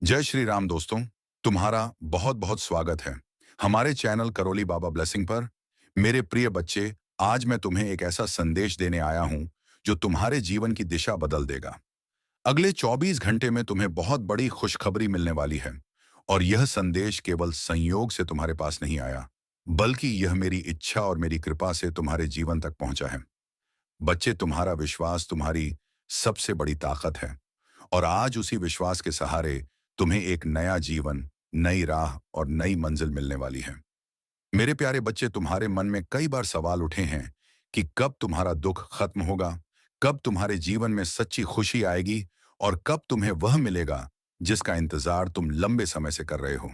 जय श्री राम दोस्तों। तुम्हारा बहुत बहुत स्वागत है हमारे चैनल करोली बाबा ब्लेसिंग पर। मेरे प्रिय बच्चे, आज मैं तुम्हें एक ऐसा संदेश देने आया हूं जो तुम्हारे जीवन की दिशा बदल देगा। अगले 24 घंटे में तुम्हें बहुत बड़ी खुशखबरी मिलने वाली है। और यह संदेश केवल संयोग से तुम्हारे पास नहीं आया, बल्कि यह मेरी इच्छा और मेरी कृपा से तुम्हारे जीवन तक पहुंचा है। बच्चे, तुम्हारा विश्वास तुम्हारी सबसे बड़ी ताकत है। और आज उसी विश्वास के सहारे तुम्हें एक नया जीवन, नई राह और नई मंजिल मिलने वाली है। मेरे प्यारे बच्चे, तुम्हारे मन में कई बार सवाल उठे हैं कि कब तुम्हारा दुख खत्म होगा, कब तुम्हारे जीवन में सच्ची खुशी आएगी और कब तुम्हें वह मिलेगा जिसका इंतजार तुम लंबे समय से कर रहे हो।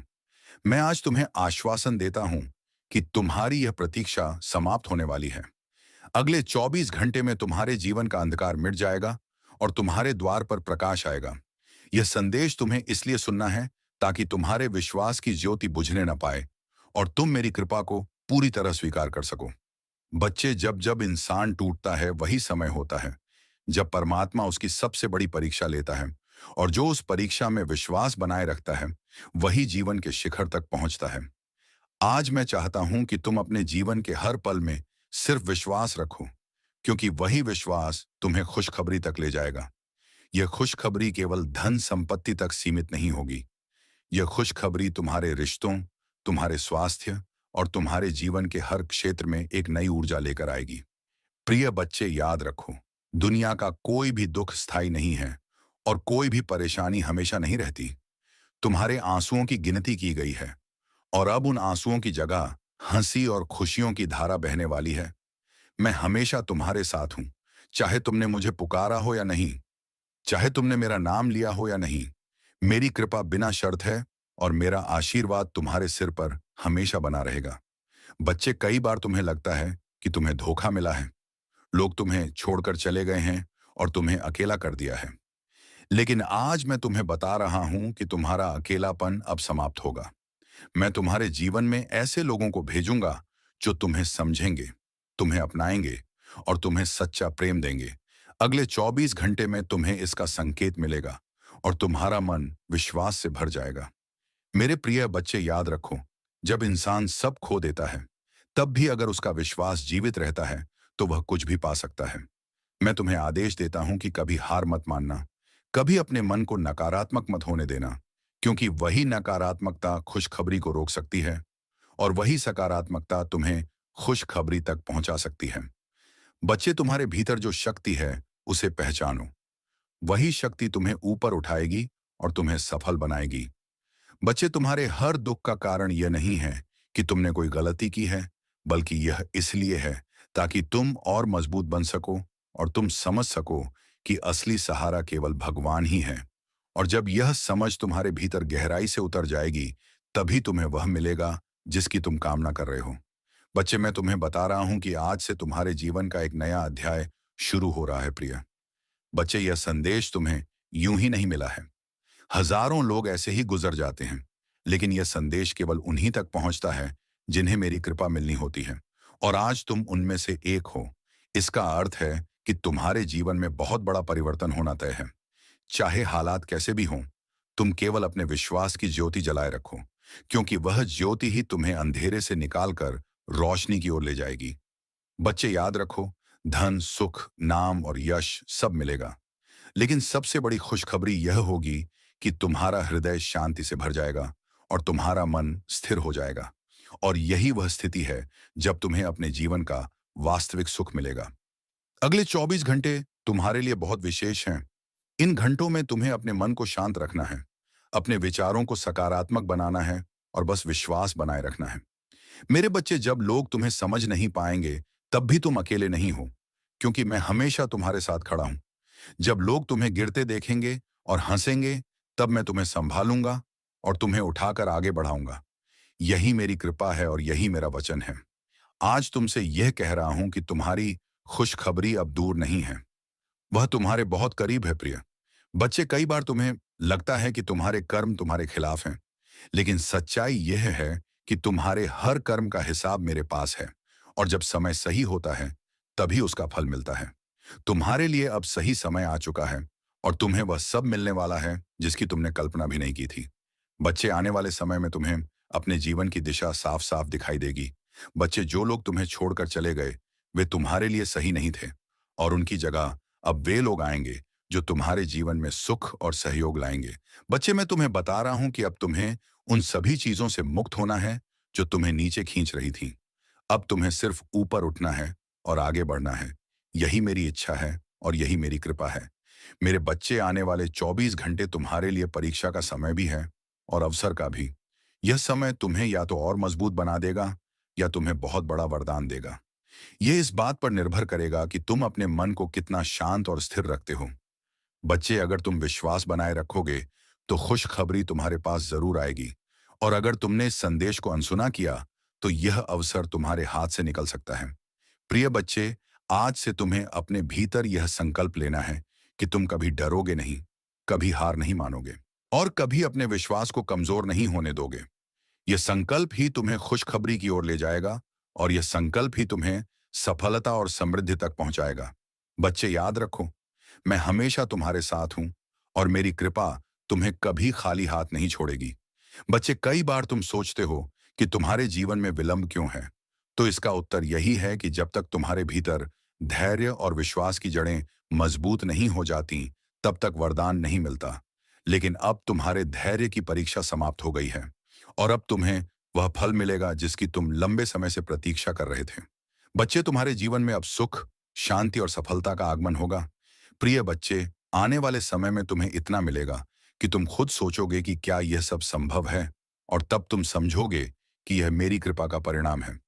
मैं आज तुम्हें आश्वासन देता हूं कि तुम्हारी यह प्रतीक्षा समाप्त होने वाली है। अगले 24 घंटे में तुम्हारे जीवन का अंधकार मिट जाएगा और तुम्हारे द्वार पर प्रकाश आएगा। यह संदेश तुम्हें इसलिए सुनना है ताकि तुम्हारे विश्वास की ज्योति बुझने न पाए और तुम मेरी कृपा को पूरी तरह स्वीकार कर सको। बच्चे, जब जब इंसान टूटता है वही समय होता है जब परमात्मा उसकी सबसे बड़ी परीक्षा लेता है। और जो उस परीक्षा में विश्वास बनाए रखता है वही जीवन के शिखर तक पहुंचता है। आज मैं चाहता हूं कि तुम अपने जीवन के हर पल में सिर्फ विश्वास रखो, क्योंकि वही विश्वास तुम्हें खुशखबरी तक ले जाएगा। यह खुशखबरी केवल धन संपत्ति तक सीमित नहीं होगी। यह खुशखबरी तुम्हारे रिश्तों, तुम्हारे स्वास्थ्य और तुम्हारे जीवन के हर क्षेत्र में एक नई ऊर्जा लेकर आएगी। प्रिय बच्चे, याद रखो, दुनिया का कोई भी दुख स्थायी नहीं है और कोई भी परेशानी हमेशा नहीं रहती। तुम्हारे आंसुओं की गिनती की गई है और अब उन आंसुओं की जगह हंसी और खुशियों की धारा बहने वाली है। मैं हमेशा तुम्हारे साथ हूं, चाहे तुमने मुझे पुकारा हो या नहीं, चाहे तुमने मेरा नाम लिया हो या नहीं। मेरी कृपा बिना शर्त है और मेरा आशीर्वाद तुम्हारे सिर पर हमेशा बना रहेगा। बच्चे, कई बार तुम्हें लगता है कि तुम्हें धोखा मिला है, लोग तुम्हें छोड़कर चले गए हैं और तुम्हें अकेला कर दिया है। लेकिन आज मैं तुम्हें बता रहा हूं कि तुम्हारा अकेलापन अब समाप्त होगा। मैं तुम्हारे जीवन में ऐसे लोगों को भेजूंगा जो तुम्हें समझेंगे, तुम्हें अपनाएंगे और तुम्हें सच्चा प्रेम देंगे। अगले 24 घंटे में तुम्हें इसका संकेत मिलेगा और तुम्हारा मन विश्वास से भर जाएगा। मेरे प्रिय बच्चे, याद रखो, जब इंसान सब खो देता है तब भी अगर उसका विश्वास जीवित रहता है तो वह कुछ भी पा सकता है। मैं तुम्हें आदेश देता हूं कि कभी हार मत मानना, कभी अपने मन को नकारात्मक मत होने देना, क्योंकि वही नकारात्मकता खुशखबरी को रोक सकती है और वही सकारात्मकता तुम्हें खुशखबरी तक पहुंचा सकती है। बच्चे, तुम्हारे भीतर जो शक्ति है उसे पहचानो। वही शक्ति तुम्हें ऊपर उठाएगी और तुम्हें सफल बनाएगी। बच्चे, तुम्हारे हर दुख का कारण यह नहीं है कि तुमने कोई गलती की है, बल्कि यह इसलिए है ताकि तुम और मजबूत बन सको और तुम समझ सको कि असली सहारा केवल भगवान ही है। और जब यह समझ तुम्हारे भीतर गहराई से उतर जाएगी, तभी तुम्हें वह मिलेगा जिसकी तुम कामना कर रहे हो। बच्चे, मैं तुम्हें बता रहा हूं कि आज से तुम्हारे जीवन का एक नया अध्याय शुरू हो रहा है। प्रिय बच्चे, यह संदेश तुम्हें यूं ही नहीं मिला है। हजारों लोग ऐसे ही गुजर जाते हैं, लेकिन यह संदेश केवल उन्हीं तक पहुंचता है जिन्हें मेरी कृपा मिलनी होती है। और आज तुम उनमें से एक हो। इसका अर्थ है कि तुम्हारे जीवन में बहुत बड़ा परिवर्तन होना तय है। चाहे हालात कैसे भी हों, तुम केवल अपने विश्वास की ज्योति जलाए रखो, क्योंकि वह ज्योति ही तुम्हें अंधेरे से निकालकर रोशनी की ओर ले जाएगी। बच्चे, याद रखो, धन, सुख, नाम और यश सब मिलेगा, लेकिन सबसे बड़ी खुशखबरी यह होगी कि तुम्हारा हृदय शांति से भर जाएगा और तुम्हारा मन स्थिर हो जाएगा। और यही वह स्थिति है जब तुम्हें अपने जीवन का वास्तविक सुख मिलेगा। अगले 24 घंटे तुम्हारे लिए बहुत विशेष हैं। इन घंटों में तुम्हें अपने मन को शांत रखना है, अपने विचारों को सकारात्मक बनाना है और बस विश्वास बनाए रखना है। मेरे बच्चे, जब लोग तुम्हें समझ नहीं पाएंगे तब भी तुम अकेले नहीं हो, क्योंकि मैं हमेशा तुम्हारे साथ खड़ा हूं। जब लोग तुम्हें गिरते देखेंगे और हंसेंगे, तब मैं तुम्हें संभालूंगा और तुम्हें उठाकर आगे बढ़ाऊंगा। यही मेरी कृपा है और यही मेरा वचन है। आज तुमसे यह कह रहा हूं कि तुम्हारी खुशखबरी अब दूर नहीं है, वह तुम्हारे बहुत करीब है। प्रिय बच्चे, कई बार तुम्हें लगता है कि तुम्हारे कर्म तुम्हारे खिलाफ हैं, लेकिन सच्चाई यह है कि तुम्हारे हर कर्म का हिसाब मेरे पास है और जब समय सही होता है तभी उसका फल मिलता है। तुम्हारे लिए अब सही समय आ चुका है और तुम्हें वह सब मिलने वाला है जिसकी तुमने कल्पना भी नहीं की थी। बच्चे, आने वाले समय में तुम्हें अपने जीवन की दिशा साफ साफ दिखाई देगी। बच्चे, जो लोग तुम्हें छोड़कर चले गए वे तुम्हारे लिए सही नहीं थे, और उनकी जगह अब वे लोग आएंगे जो तुम्हारे जीवन में सुख और सहयोग लाएंगे। बच्चे, मैं तुम्हें बता रहा हूं कि अब तुम्हें उन सभी चीजों से मुक्त होना है जो तुम्हें नीचे खींच रही थी। अब तुम्हें सिर्फ ऊपर उठना है और आगे बढ़ना है। यही मेरी इच्छा है और यही मेरी कृपा है। मेरे बच्चे, आने वाले 24 घंटे तुम्हारे लिए परीक्षा का समय भी है और अवसर का भी। यह समय तुम्हें या तो और मजबूत बना देगा या तुम्हें बहुत बड़ा वरदान देगा। यह इस बात पर निर्भर करेगा कि तुम अपने मन को कितना शांत और स्थिर रखते हो। बच्चे, अगर तुम विश्वास बनाए रखोगे तो खुशखबरी तुम्हारे पास जरूर आएगी, और अगर तुमने इस संदेश को अनसुना किया तो यह अवसर तुम्हारे हाथ से निकल सकता है। प्रिय बच्चे, आज से तुम्हें अपने भीतर यह संकल्प लेना है कि तुम कभी डरोगे नहीं, कभी हार नहीं मानोगे, और कभी अपने विश्वास को कमजोर नहीं होने दोगे। यह संकल्प ही तुम्हें खुशखबरी की ओर ले जाएगा, और यह संकल्प ही तुम्हें सफलता और समृद्धि तक पहुंचाएगा। बच्चे, याद रखो, मैं हमेशा तुम्हारे साथ हूं, और मेरी कृपा तुम्हें कभी खाली हाथ नहीं छोड़ेगी। बच्चे, कई बार तुम सोचते हो कि तुम्हारे जीवन में विलंब क्यों है, तो इसका उत्तर यही है कि जब तक तुम्हारे भीतर धैर्य और विश्वास की जड़ें मजबूत नहीं हो जाती, तब तक वरदान नहीं मिलता। लेकिन अब तुम्हारे धैर्य की परीक्षा समाप्त हो गई है, और अब तुम्हें वह फल मिलेगा जिसकी तुम लंबे समय से प्रतीक्षा कर रहे थे। बच्चे, तुम्हारे जीवन में अब सुख, शांति और सफलता का आगमन होगा। प्रिय बच्चे, आने वाले समय में तुम्हें इतना मिलेगा कि तुम खुद सोचोगे कि क्या यह सब संभव है, और तब तुम समझोगे कि यह मेरी कृपा का परिणाम है।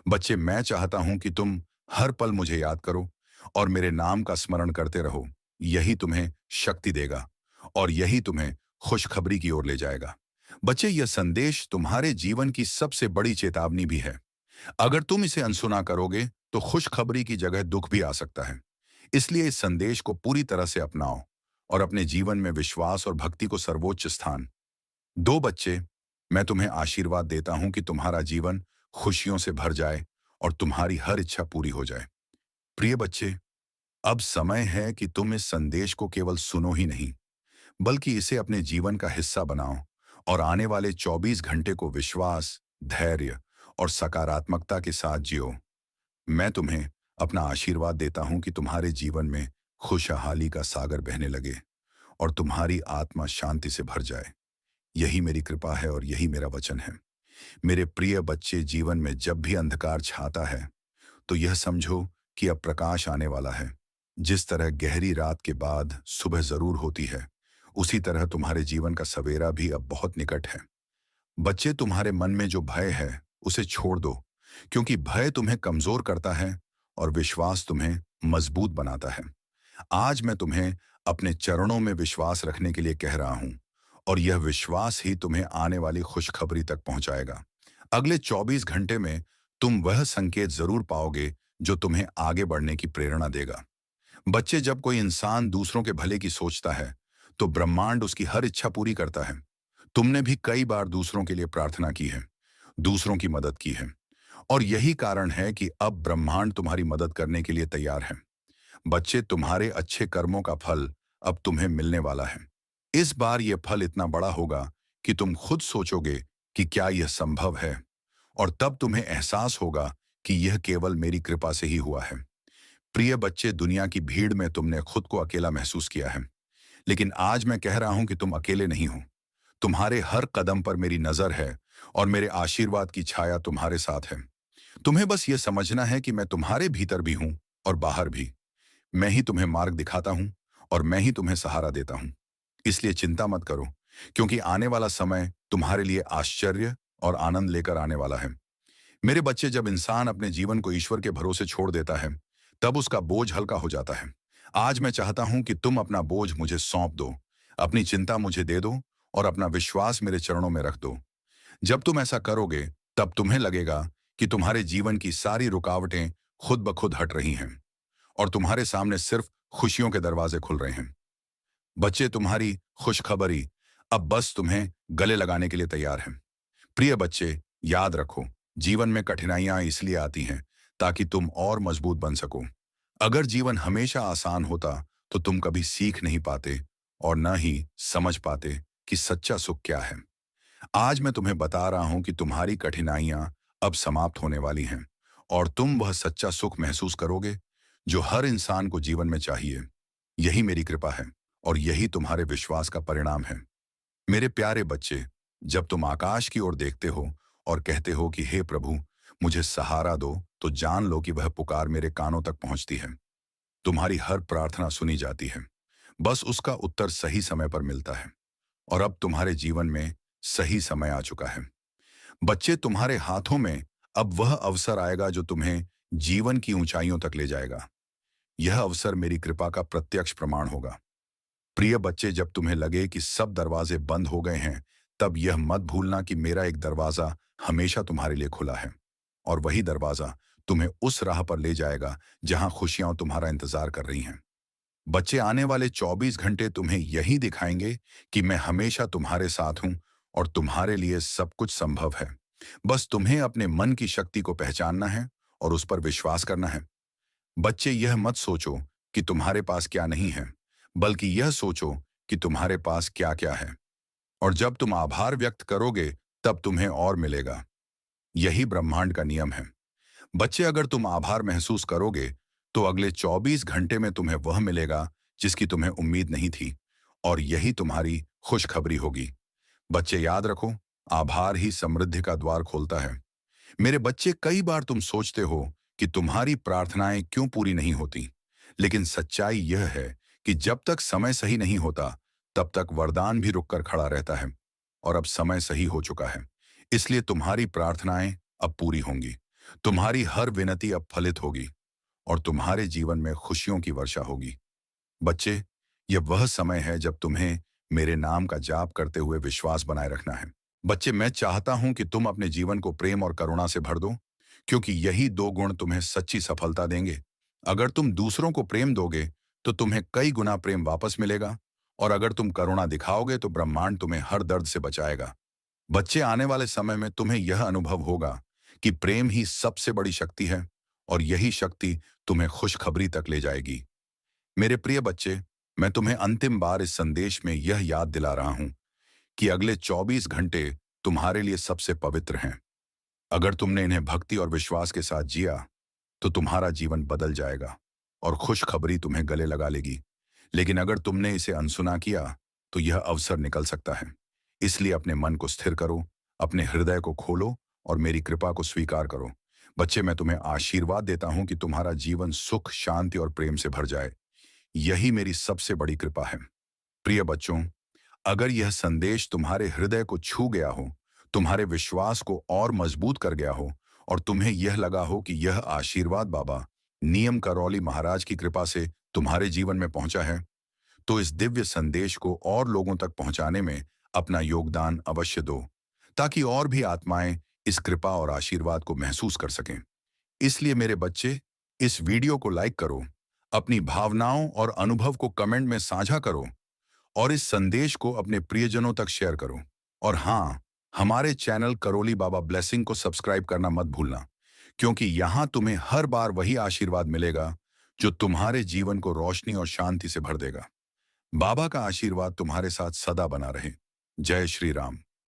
बच्चे, मैं चाहता हूं कि तुम हर पल मुझे याद करो और मेरे नाम का स्मरण करते रहो। यही तुम्हें शक्ति देगा, और यही तुम्हें खुशखबरी की ओर ले जाएगा। बच्चे, यह संदेश तुम्हारे जीवन की सबसे बड़ी चेतावनी भी है। अगर तुम इसे अनसुना करोगे तो खुशखबरी की जगह दुख भी आ सकता है। इसलिए इस संदेश को पूरी तरह से अपनाओ और अपने जीवन में विश्वास और भक्ति को सर्वोच्च स्थान दो। बच्चे, मैं तुम्हें आशीर्वाद देता हूं कि तुम्हारा जीवन खुशियों से भर जाए और तुम्हारी हर इच्छा पूरी हो जाए। प्रिय बच्चे, अब समय है कि तुम इस संदेश को केवल सुनो ही नहीं, बल्कि इसे अपने जीवन का हिस्सा बनाओ, और आने वाले 24 घंटे को विश्वास, धैर्य और सकारात्मकता के साथ जियो। मैं तुम्हें अपना आशीर्वाद देता हूं कि तुम्हारे जीवन में खुशहाली का सागर बहने लगे और तुम्हारी आत्मा शांति से भर जाए। यही मेरी कृपा है और यही मेरा वचन है। मेरे प्रिय बच्चे, जीवन में जब भी अंधकार छाता है तो यह समझो कि अब प्रकाश आने वाला है। जिस तरह गहरी रात के बाद सुबह जरूर होती है, उसी तरह तुम्हारे जीवन का सवेरा भी अब बहुत निकट है। बच्चे, तुम्हारे मन में जो भय है उसे छोड़ दो, क्योंकि भय तुम्हें कमजोर करता है और विश्वास तुम्हें मजबूत बनाता है। आज मैं तुम्हें अपने चरणों में विश्वास रखने के लिए कह रहा हूं, और यह विश्वास ही तुम्हें आने वाली खुशखबरी तक पहुंचाएगा। अगले 24 घंटे में तुम वह संकेत जरूर पाओगे जो तुम्हें आगे बढ़ने की प्रेरणा देगा। बच्चे, जब कोई इंसान दूसरों के भले की सोचता है तो ब्रह्मांड उसकी हर इच्छा पूरी करता है। तुमने भी कई बार दूसरों के लिए प्रार्थना की है, दूसरों की मदद की है, और यही कारण है कि अब ब्रह्मांड तुम्हारी मदद करने के लिए तैयार है। बच्चे, तुम्हारे अच्छे कर्मों का फल अब तुम्हें मिलने वाला है। इस बार यह फल इतना बड़ा होगा कि तुम खुद सोचोगे कि क्या यह संभव है, और तब तुम्हें एहसास होगा कि यह केवल मेरी कृपा से ही हुआ है। प्रिय बच्चे, दुनिया की भीड़ में तुमने खुद को अकेला महसूस किया है, लेकिन आज मैं कह रहा हूं कि तुम अकेले नहीं हो। तुम्हारे हर कदम पर मेरी नजर है और मेरे आशीर्वाद की छाया तुम्हारे साथ है। तुम्हें बस यह समझना है कि मैं तुम्हारे भीतर भी हूं और बाहर भी। मैं ही तुम्हें मार्ग दिखाता हूं और मैं ही तुम्हें सहारा देता हूं। इसलिए चिंता मत करो, क्योंकि आने वाला समय तुम्हारे लिए आश्चर्य और आनंद लेकर आने वाला है। मेरे बच्चे, जब इंसान अपने जीवन को ईश्वर के भरोसे छोड़ देता है तब उसका बोझ हल्का हो जाता है। आज मैं चाहता हूं कि तुम अपना बोझ मुझे सौंप दो, अपनी चिंता मुझे दे दो और अपना विश्वास मेरे चरणों में रख दो। जब तुम ऐसा करोगे तब तुम्हें लगेगा कि तुम्हारे जीवन की सारी रुकावटें खुद ब खुद हट रही हैं और तुम्हारे सामने सिर्फ खुशियों के दरवाजे खुल रहे हैं। बच्चे, तुम्हारी खुशखबरी अब बस तुम्हें गले लगाने के लिए तैयार है। प्रिय बच्चे, याद रखो, जीवन में कठिनाइयां इसलिए आती हैं ताकि तुम और मजबूत बन सको। अगर जीवन हमेशा आसान होता तो तुम कभी सीख नहीं पाते और न ही समझ पाते कि सच्चा सुख क्या है। आज मैं तुम्हें बता रहा हूं कि तुम्हारी कठिनाइयां अब समाप्त होने वाली हैं और तुम वह सच्चा सुख महसूस करोगे जो हर इंसान को जीवन में चाहिए। यही मेरी कृपा है और यही तुम्हारे विश्वास का परिणाम है। मेरे प्यारे बच्चे, जब तुम आकाश की ओर देखते हो और कहते हो कि हे प्रभु, मुझे सहारा दो, तो जान लो कि वह पुकार मेरे कानों तक पहुंचती है। तुम्हारी हर प्रार्थना सुनी जाती है। बस उसका उत्तर सही समय पर मिलता है और अब तुम्हारे जीवन में सही समय आ चुका है। बच्चे, तुम्हारे हाथों में अब वह अवसर आएगा जो तुम्हें जीवन की ऊंचाइयों तक ले जाएगा। यह अवसर मेरी कृपा का प्रत्यक्ष प्रमाण होगा। प्रिय बच्चे, जब तुम्हें लगे कि सब दरवाजे बंद हो गए हैं, तब यह मत भूलना कि मेरा एक दरवाजा हमेशा तुम्हारे लिए खुला है और वही दरवाजा तुम्हें उस राह पर ले जाएगा जहां खुशियां तुम्हारा इंतजार कर रही हैं। बच्चे, आने वाले 24 घंटे तुम्हें यही दिखाएंगे कि मैं हमेशा तुम्हारे साथ हूं और तुम्हारे लिए सब कुछ संभव है। बस तुम्हें अपने मन की शक्ति को पहचानना है और उस पर विश्वास करना है। बच्चे, यह मत सोचो कि तुम्हारे पास क्या नहीं है, बल्कि यह सोचो कि तुम्हारे पास क्या क्या है। और जब तुम आभार व्यक्त करोगे, तब तुम्हें और मिलेगा। यही ब्रह्मांड का नियम है। बच्चे, अगर तुम आभार महसूस करोगे, तो अगले 24 घंटे में तुम्हें वह मिलेगा जिसकी तुम्हें उम्मीद नहीं थी और यही तुम्हारी खुशखबरी होगी। बच्चे, याद रखो, आभार ही समृद्धि का द्वार खोलता है। मेरे बच्चे, कई बार तुम सोचते हो कि तुम्हारी प्रार्थनाएं क्यों पूरी नहीं होती, लेकिन सच्चाई यह है कि जब तक समय सही नहीं होता, तब तक वरदान भी रुककर खड़ा रहता है और अब समय सही हो चुका है। इसलिए तुम्हारी प्रार्थनाएं अब पूरी होंगी। तुम्हारी हर विनती अब फलित होगी और तुम्हारे जीवन में खुशियों की वर्षा होगी। बच्चे, यह वह समय है जब तुम्हें मेरे नाम का जाप करते हुए विश्वास बनाए रखना है। बच्चे, मैं चाहता हूं कि तुम अपने जीवन को प्रेम और करुणा से भर दो, क्योंकि यही दो गुण तुम्हें सच्ची सफलता देंगे। अगर तुम दूसरों को प्रेम दोगे, तो तुम्हें कई गुना प्रेम वापस मिलेगा और अगर तुम करुणा दिखाओगे, तो ब्रह्मांड तुम्हें हर दर्द से बचाएगा। बच्चे, आने वाले समय में तुम्हें यह अनुभव होगा कि प्रेम ही सबसे बड़ी शक्ति है और यही शक्ति तुम्हें खुशखबरी तक ले जाएगी। मेरे प्रिय बच्चे, मैं तुम्हें अंतिम बार इस संदेश में यह याद दिला रहा हूं कि अगले 24 घंटे तुम्हारे लिए सबसे पवित्र हैं। अगर तुमने इन्हें भक्ति और विश्वास के साथ जिया, तो तुम्हारा जीवन बदल जाएगा और खुशखबरी तुम्हें गले लगा लेगी। लेकिन अगर तुमने इसे अनसुना किया, तो यह अवसर निकल सकता है। इसलिए अपने मन को स्थिर करो, अपने हृदय को खोलो और मेरी कृपा को स्वीकार करो। बच्चे, मैं तुम्हें आशीर्वाद देता हूं कि तुम्हारा जीवन सुख, शांति और प्रेम से भर जाए। यही मेरी सबसे बड़ी कृपा है। प्रिय बच्चों, अगर यह संदेश तुम्हारे हृदय को छू गया हो, तुम्हारे विश्वास को और मजबूत कर गया हो और तुम्हें यह लगा हो कि यह आशीर्वाद बाबा नियम करौली महाराज की कृपा से तुम्हारे जीवन में पहुंचा है, तो इस दिव्य संदेश को और लोगों तक पहुंचाने में अपना योगदान अवश्य दो, ताकि और भी आत्माएं इस कृपा और आशीर्वाद को महसूस कर सकें। इसलिए मेरे बच्चे, इस वीडियो को लाइक करो, अपनी भावनाओं और अनुभव को कमेंट में साझा करो और इस संदेश को अपने प्रियजनों तक शेयर करो। और हाँ, हमारे चैनल करोली बाबा ब्लेसिंग को सब्सक्राइब करना मत भूलना, क्योंकि यहाँ तुम्हें हर बार वही आशीर्वाद मिलेगा जो तुम्हारे जीवन को रोशनी और शांति से भर देगा। बाबा का आशीर्वाद तुम्हारे साथ सदा बना रहे। जय श्री राम।